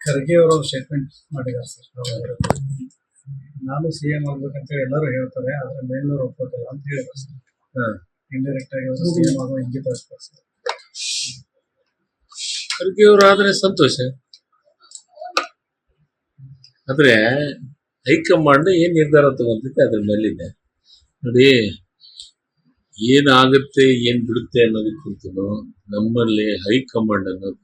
ಖರ್ಗೆ ಅವರು ಸ್ಟೇಟ್ಮೆಂಟ್ ಮಾಡಿದ್ದಾರೆ ಸರ್. ನಾನು ಸಿಎಂ ಆಗ್ಬೇಕಂತ ಎಲ್ಲರೂ ಹೇಳ್ತಾರೆ, ಆದ್ರೆ ಮೇಲೂರು ಒಪ್ಪೋದಿಲ್ಲ ಅಂತ ಹೇಳಿದ್ರು ಸರ್. ಇಂಡೈರೆಕ್ಟ್ ಆಗಿ ಅವರು ಸಿಎಂ ಆಗೋ ಇಂಗಿತ ಇರ್ತಾರೆ ಸರ್. ಖರ್ಗೆ ಅವರು ಆದ್ರೆ ಸಂತೋಷ, ಆದ್ರೆ ಹೈಕಮಾಂಡ್ ಏನ್ ನಿರ್ಧಾರ ತಗೊಂತೈತೆ ಅದ್ರ ಮೇಲಿದೆ ನೋಡಿ. ಏನಾಗುತ್ತೆ ಏನ್ ಬಿಡುತ್ತೆ ಅನ್ನೋದಕ್ಕಿಂತ ನಮ್ಮಲ್ಲಿ ಹೈಕಮಾಂಡ್ ಅನ್ನೋದು,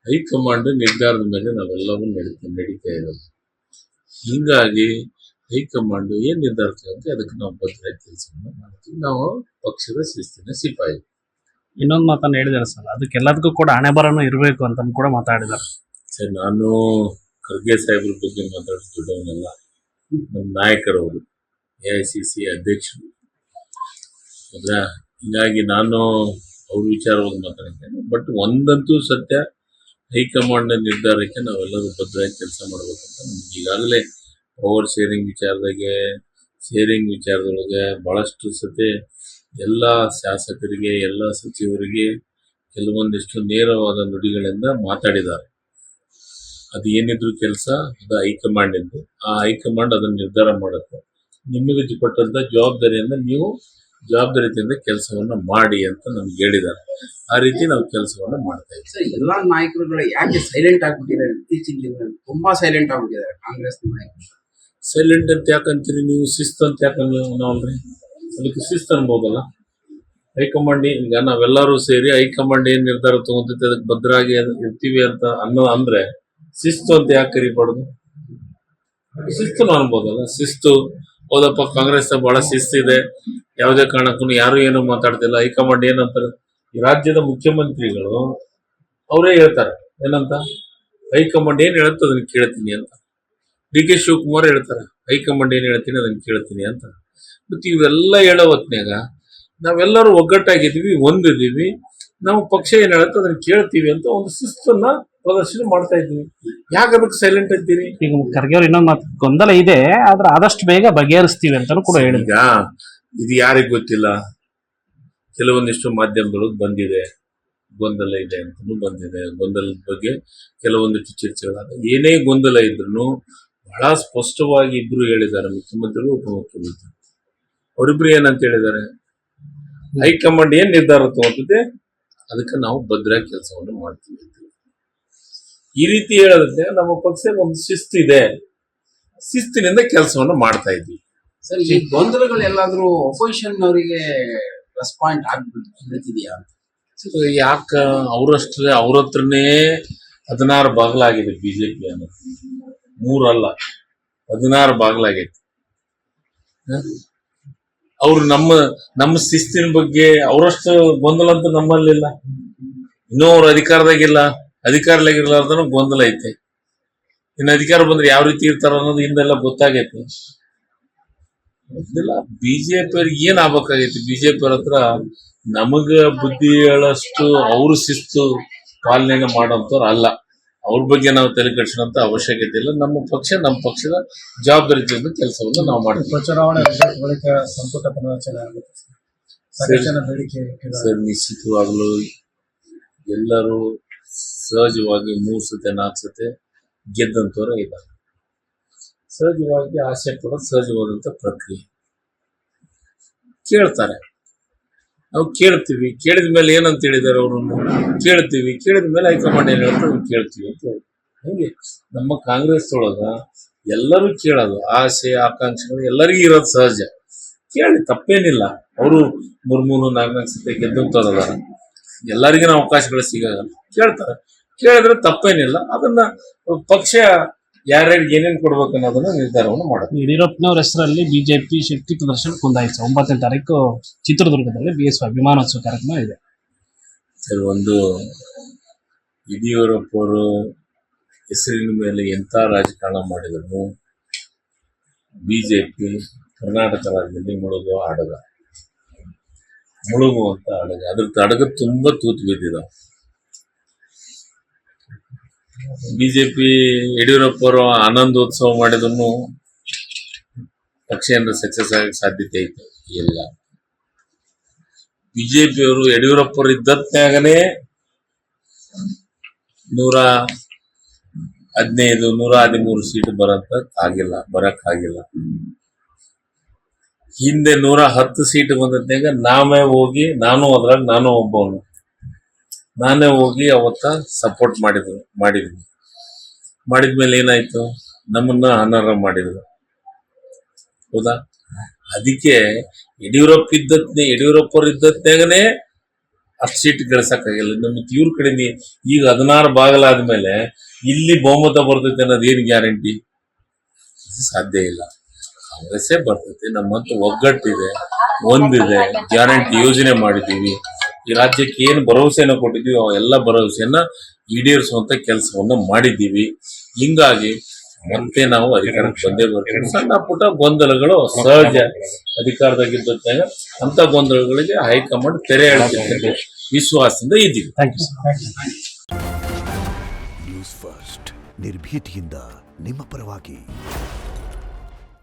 ಹೈಕಮಾಂಡ್ ನಿರ್ಧಾರದ ಮೇಲೆ ನಾವೆಲ್ಲವೂ ನಡೀತಾ ಇರೋದು. ಹಿಂಗಾಗಿ ಹೈಕಮಾಂಡ್ ಏನ್ ನಿರ್ಧಾರ ತಗೊಂತೆ ಅದಕ್ಕೆ ನಾವು ಬದ್ಧ ಕೆಲಸವನ್ನು ಮಾಡ್ತೀವಿ. ನಾವು ಪಕ್ಷದ ಶಿಸ್ತಿನ ಸಿಪಾಯಿ. ಇನ್ನೊಂದು ಮಾತನ್ನ ಹೇಳಿದಾರೆ ಸರ್, ಅದಕ್ಕೆಲ್ಲದಕ್ಕೂ ಕೂಡ ಹಣೆ ಬರನು ಇರಬೇಕು ಅಂತ ಕೂಡ ಮಾತಾಡಿದ್ದಾರೆ ಸರ್. ನಾನು ಖರ್ಗೆ ಸಾಹೇಬ್ರ ಬಗ್ಗೆ ಮಾತಾಡ್ತಿದ್ದವನ್ನೆಲ್ಲ ನಮ್ಮ ನಾಯಕರವರು, AICC ಅಧ್ಯಕ್ಷರು ಅದ್ರ, ಹೀಗಾಗಿ ನಾನು ಅವ್ರ ವಿಚಾರವಾಗಿ ಮಾತಾಡ್ತೇನೆ. ಬಟ್ ಒಂದಂತೂ ಸತ್ಯ, ಹೈಕಮಾಂಡ್ ನಿರ್ಧಾರಕ್ಕೆ ನಾವೆಲ್ಲರೂ ಬದ್ಧವಾಗಿ ಕೆಲಸ ಮಾಡ್ಬೇಕಂತ ನಮ್ಗೆ ಈಗಾಗಲೇ ಪವರ್ ಶೇರಿಂಗ್ ವಿಚಾರದೊಳಗೆ ಬಹಳಷ್ಟು ಸತಿ ಎಲ್ಲ ಶಾಸಕರಿಗೆ, ಎಲ್ಲ ಸಚಿವರಿಗೆ ಕೆಲವೊಂದಿಷ್ಟು ನೇರವಾದ ನುಡಿಗಳಿಂದ ಮಾತಾಡಿದ್ದಾರೆ. ಅದು ಏನಿದ್ರು ಕೆಲಸ ಅದು ಹೈಕಮಾಂಡ್ ಎಂದು, ಆ ಹೈಕಮಾಂಡ್ ಅದನ್ನು ನಿರ್ಧಾರ ಮಾಡುತ್ತೆ. ನಿಮಗೆ ಕೊಟ್ಟಂತ ಜವಾಬ್ದಾರಿಯನ್ನು ನೀವು ಜವಾಬ್ದಾರಿಯಿಂದ ಕೆಲಸವನ್ನ ಮಾಡಿ ಅಂತ ನಮ್ಗೆ ಹೇಳಿದ್ದಾರೆ. ಆ ರೀತಿ ನಾವು ಕೆಲಸವನ್ನ ಮಾಡ್ತಾ ಇದ್ದೀವಿ. ಎಲ್ಲಾ ನಾಯಕರುಗಳು ಯಾಕೆ ಸೈಲೆಂಟ್ ಆಗ್ಬಿಟ್ಟಿದ್ದಾರೆ? ಇತ್ತೀಚಿನ ದಿನಗಳಲ್ಲಿ ತುಂಬಾ ಸೈಲೆಂಟ್ ಆಗ್ಬಿಟ್ಟಿದ್ದಾರೆ ಕಾಂಗ್ರೆಸ್ ನಾಯಕರು. ಸೈಲೆಂಟ್ ಅಂತ ಯಾಕಂತೀರಿ ನೀವು? ಶಿಸ್ತು ಅಂತ ಯಾಕಂದ್ರಿ? ಅದಕ್ಕೆ ಶಿಸ್ತು ಅನ್ಬೋದಲ್ಲ. ಹೈಕಮಾಂಡ್ ಈಗ ನಾವೆಲ್ಲರೂ ಸೇರಿ ಹೈಕಮಾಂಡ್ ಏನ್ ನಿರ್ಧಾರ ತಗೊಂತೈತೆ ಅದಕ್ಕೆ ಭದ್ರಾಗಿ ಇರ್ತೀವಿ ಅಂತ ಅಂದ್ರೆ ಶಿಸ್ತು ಅಂತ ಯಾಕೆ ಕರಿಬಾರ್ದು? ಶಿಸ್ತು ಅನ್ಬೋದಲ್ಲ. ಶಿಸ್ತು ಹೌದಪ್ಪ, ಕಾಂಗ್ರೆಸ್ ಬಹಳ ಶಿಸ್ತಿದೆ, ಯಾವುದೇ ಕಾರಣಕ್ಕೂ ಯಾರು ಏನು ಮಾತಾಡ್ತಿಲ್ಲ. ಹೈಕಮಾಂಡ್ ಏನಂತಾರೆ, ಈ ರಾಜ್ಯದ ಮುಖ್ಯಮಂತ್ರಿಗಳು ಅವರೇ ಹೇಳ್ತಾರೆ ಏನಂತ, ಹೈಕಮಾಂಡ್ ಏನ್ ಹೇಳುತ್ತೋ ಅದನ್ನ ಕೇಳ್ತೀನಿ ಅಂತ. DK ಶಿವಕುಮಾರ್ ಹೇಳ್ತಾರೆ, ಹೈಕಮಾಂಡ್ ಏನ್ ಹೇಳ್ತೀನಿ ಅದನ್ನ ಕೇಳ್ತೀನಿ ಅಂತ. ಮತ್ತೆ ಇವೆಲ್ಲ ಹೇಳೋ ಹೊತ್ನ್ಯಾಗ ನಾವೆಲ್ಲರೂ ಒಗ್ಗಟ್ಟಾಗಿದ್ದೀವಿ, ಒಂದಿದ್ದೀವಿ, ನಾವು ಪಕ್ಷ ಏನ್ ಹೇಳುತ್ತೋ ಅದನ್ನ ಕೇಳ್ತೀವಿ ಅಂತ ಒಂದು ಶಿಸ್ತನ್ನ ಪ್ರದರ್ಶನ ಮಾಡ್ತಾ ಇದ್ದೀವಿ. ಯಾಕೆ ಅದಕ್ಕೆ ಸೈಲೆಂಟ್ ಅಂತೀರಿ? ಈಗ ಖರ್ಗೆ ಅವ್ರು ಇನ್ನೊಂದು ಮಾತು, ಗೊಂದಲ ಇದೆ ಆದ್ರೆ ಆದಷ್ಟು ಬೇಗ ಬಗೆಹರಿಸ್ತೀವಿ ಅಂತಾನು ಕೂಡ ಹೇಳಿದ್ರು. ಈಗ ಇದು ಯಾರಿಗ್ ಗೊತ್ತಿಲ್ಲ, ಕೆಲವೊಂದಿಷ್ಟು ಮಾಧ್ಯಮದೊಳಗೆ ಬಂದಿದೆ, ಗೊಂದಲ ಇದೆ ಅಂತಲೂ ಬಂದಿದೆ. ಗೊಂದಲದ ಬಗ್ಗೆ ಕೆಲವೊಂದಿಷ್ಟು ಚರ್ಚೆಗಳಾದ. ಏನೇ ಗೊಂದಲ ಇದ್ರು ಬಹಳ ಸ್ಪಷ್ಟವಾಗಿ ಇಬ್ರು ಹೇಳಿದ್ದಾರೆ, ಮುಖ್ಯಮಂತ್ರಿಗಳು, ಉಪಮುಖ್ಯಮಂತ್ರಿ. ಅವರಿಬ್ರು ಏನಂತ ಹೇಳಿದ್ದಾರೆ, ಹೈಕಮಾಂಡ್ ಏನ್ ನಿರ್ಧಾರ ತಗೊಂತಿದೆ ಅದಕ್ಕೆ ನಾವು ಭದ್ರಾಗಿ ಕೆಲಸವನ್ನು ಮಾಡ್ತೀವಿ ಅಂತ. ಈ ರೀತಿ ಹೇಳೋದ್ರೆ ನಮ್ಮ ಪಕ್ಷಕ್ಕೆ ಒಂದು ಶಿಸ್ತಿದೆ, ಶಿಸ್ತಿನಿಂದ ಕೆಲಸವನ್ನು ಮಾಡ್ತಾ ಇದ್ವಿ. ಸರ್, ಈ ಗೊಂದಲಗಳು ಎಲ್ಲಾದ್ರೂ ಅಪೋಸಿಷನ್ ಅವರಿಗೆ ಪ್ಲಸ್ ಪಾಯಿಂಟ್ ಆಗ್ಬಿಡ್ತಿದೆಯಾ ಅಂತ? ಯಾಕ ಅವ್ರ ಹತ್ರನೇ 16 ಬಾಗ್ಲಾಗಿದೆ ಬಿಜೆಪಿ ಅನ್ನೋದು, 3 ಅಲ್ಲ 16 ಬಾಗ್ಲಾಗೈತಿ. ಅವ್ರು ನಮ್ಮ ಶಿಸ್ತಿನ ಬಗ್ಗೆ ಅವರಷ್ಟು ಗೊಂದಲ ಅಂತೂ ನಮ್ಮಲ್ಲಿಲ್ಲ. ಇನ್ನೂ ಅವ್ರ ಅಧಿಕಾರದಾಗಿರ್ಲಾರ್ದನು ಗೊಂದಲ ಐತೆ. ಇನ್ನು ಅಧಿಕಾರ ಬಂದ್ರೆ ಯಾವ ರೀತಿ ಇರ್ತಾರ ಅನ್ನೋದು ಹಿಂದೆಲ್ಲ ಗೊತ್ತಾಗೈತಿ. ಬಿಜೆಪಿ ಅವ್ರಿಗೆ ಏನ್ ಆಗ್ಬೇಕಾಗೈತಿ? ಬಿಜೆಪಿ ಅವ್ರ ಹತ್ರ ನಮಗ ಬುದ್ಧಿ ಹೇಳಷ್ಟು ಅವ್ರ ಶಿಸ್ತು ಪಾಲನೆ ಮಾಡೋಂಥವ್ರು ಅಲ್ಲ. ಅವ್ರ ಬಗ್ಗೆ ನಾವು ತಲೆ ಕೆಡಿಸೋಂತ ಅವಶ್ಯಕತೆ ಇಲ್ಲ. ನಮ್ಮ ಪಕ್ಷದ ಜವಾಬ್ದಾರಿಯಿಂದ ಕೆಲಸವನ್ನು ನಾವು ಮಾಡ್ತೀವಿ. ಚುನಾವಣೆ ರಿಸಲ್ಟ್ ಬಳಿಕ ಸಂಪುಟ ಪುನರಚನೆ ಆಗುತ್ತೆ ಸರ್. ನಿಶ್ಚಿತವಾಗ್ಲೂ ಎಲ್ಲರೂ ಸಹಜವಾಗಿ 3 ಸತಿ 4 ಸತಿ ಗೆದ್ದಂತವ್ರ ಇದ್ದಾರೆ. ಸಹಜವಾಗಿ ಆಸೆ ಪಡೋದು ಸಹಜವಾದಂತ ಪ್ರಕ್ರಿಯೆ. ಕೇಳ್ತಾರೆ, ನಾವು ಕೇಳ್ತೀವಿ. ಕೇಳಿದ ಮೇಲೆ ಏನಂತ ಹೇಳಿದಾರೆ ಅವ್ರನ್ನು? ಕೇಳ್ತೀವಿ. ಕೇಳಿದ ಮೇಲೆ ಹೈಕಮಾಂಡ್ ಏನ್ ಹೇಳ್ತಾರೆ ಅದನ್ನ ಕೇಳ್ತೀವಿ ಅಂತ ಹೇಳಿ. ಹಂಗೆ ನಮ್ಮ ಕಾಂಗ್ರೆಸ್ ಒಳಗ ಎಲ್ಲರೂ ಕೇಳೋದು, ಆಸೆ ಆಕಾಂಕ್ಷೆಗಳು ಎಲ್ಲರಿಗೂ ಇರೋದು ಸಹಜ. ಕೇಳಿ, ತಪ್ಪೇನಿಲ್ಲ. ಅವರು 3 4 ಸತಿ ಗೆದ್ದಂತವ್ರಲ್ಲ, ಎಲ್ಲರಿಗಿನ ಅವಕಾಶಗಳು ಸಿಗಲ್ಲ. ಕೇಳ್ತಾರೆ, ಕೇಳಿದ್ರೆ ತಪ್ಪೇನಿಲ್ಲ. ಅದನ್ನ ಪಕ್ಷ ಯಾರ್ಯಾರಿಗೆ ಏನೇನು ಕೊಡ್ಬೇಕು ಅನ್ನೋದನ್ನ ನಿರ್ಧಾರವನ್ನು ಮಾಡುತ್ತೆ. ಯಡಿಯೂರಪ್ಪನವ್ರ ಹೆಸರಲ್ಲಿ ಬಿಜೆಪಿ ಶಕ್ತಿ ಪ್ರದರ್ಶನ ಕುಂದಾಯಿತು. 9ನೇ ತಾರೀಕು ಚಿತ್ರದುರ್ಗದಲ್ಲಿ BSY ವಿಮಾನೋತ್ಸವ ಕಾರ್ಯಕ್ರಮ ಇದೆ. ಒಂದು ಯಡಿಯೂರಪ್ಪ ಅವರು ಹೆಸರಿನ ಮೇಲೆ ಎಂತ ರಾಜಕಾರಣ ಮಾಡಿದ್ರು, ಬಿಜೆಪಿ ಕರ್ನಾಟಕ ರಾಜ್ಯದಲ್ಲಿ ಮುಳುಗುವಂತ ಅಡಗ. ಅದ್ರ ಅಡಗ ತುಂಬಾ ತೂತು ಬಿದ್ದಿದಾವೆ. ಬಿಜೆಪಿ ಯಡಿಯೂರಪ್ಪ ಅವರು ಆನಂದೋತ್ಸವ ಮಾಡಿದ್ರು ಪಕ್ಷ ಸಕ್ಸಸ್ ಆಗಕ್ಕೆ ಸಾಧ್ಯತೆ ಐತೆ. ಇಲ್ಲ. ಬಿಜೆಪಿಯವರು ಯಡಿಯೂರಪ್ಪರು ಇದ್ದತ್ನಾಗನೇ 115, 113 ಸೀಟ್ ಬರಕ್ಕಾಗಿಲ್ಲ. ಹಿಂದೆ 110 ಸೀಟ್ ಬಂದತ್ನಾಗ ನಾನು ಒಬ್ಬವನು ನಾನೇ ಹೋಗಿ ಅವತ್ತ ಸಪೋರ್ಟ್ ಮಾಡಿದ್ಮೇಲೆ ಏನಾಯ್ತು, ನಮ್ಮನ್ನ ಅನರ್ಹ ಮಾಡಿದ್ರು. ಹೌದಾ? ಅದಕ್ಕೆ ಯಡಿಯೂರಪ್ಪರು ಇದ್ದತ್ನಾಗನೇ 10 ಸೀಟ್ ಗಳಿಸಕ್ಕಾಗಿಲ್ಲ. ನಮ್ಗೆ ಇವ್ರ ಕಡೆ ಈಗ 16 ಬಾಗಲಾದ್ಮೇಲೆ ಇಲ್ಲಿ ಬಹುಮತ ಬರ್ತೈತೆ ಅನ್ನೋದು ಏನು ಗ್ಯಾರಂಟಿ? ಸಾಧ್ಯ ಇಲ್ಲ. ಕಾಂಗ್ರೆಸ್ಸೇ ಬರ್ತೈತೆ. ನಮ್ಮಂತ ಒಗ್ಗಟ್ಟಿದೆ, ಒಂದಿದೆ, ಗ್ಯಾರಂಟಿ ಯೋಜನೆ ಮಾಡಿದ್ದೀವಿ. ಈ ರಾಜ್ಯಕ್ಕೆ ಏನು ಭರವಸೆಯನ್ನು ಕೊಟ್ಟಿದ್ದೀವಿ ಎಲ್ಲ ಭರವಸೆಯನ್ನ ಈಡೇರಿಸುವಂತ ಕೆಲಸವನ್ನ ಮಾಡಿದ್ದೀವಿ. ಹಿಂಗಾಗಿ ಮತ್ತೆ ನಾವು ಅಧಿಕಾರಕ್ಕೆ ಬಂದೇ ಬರ್ತೀವಿ. ಸಣ್ಣ ಪುಟ್ಟ ಗೊಂದಲಗಳು ಸಹಜ ಅಧಿಕಾರದಾಗಿದ್ದಾಗ. ಅಂತ ಗೊಂದಲಗಳಿಗೆ ಹೈಕಮಾಂಡ್ ತೆರೆ ಎಳೆದಿದೆ, ವಿಶ್ವಾಸದಿಂದ ಇದ್ದೀವಿ. Thank you sir. News first ನಿರ್ಭೀತಿಯಿಂದ ನಿಮ್ಮ ಪರವಾಗಿ.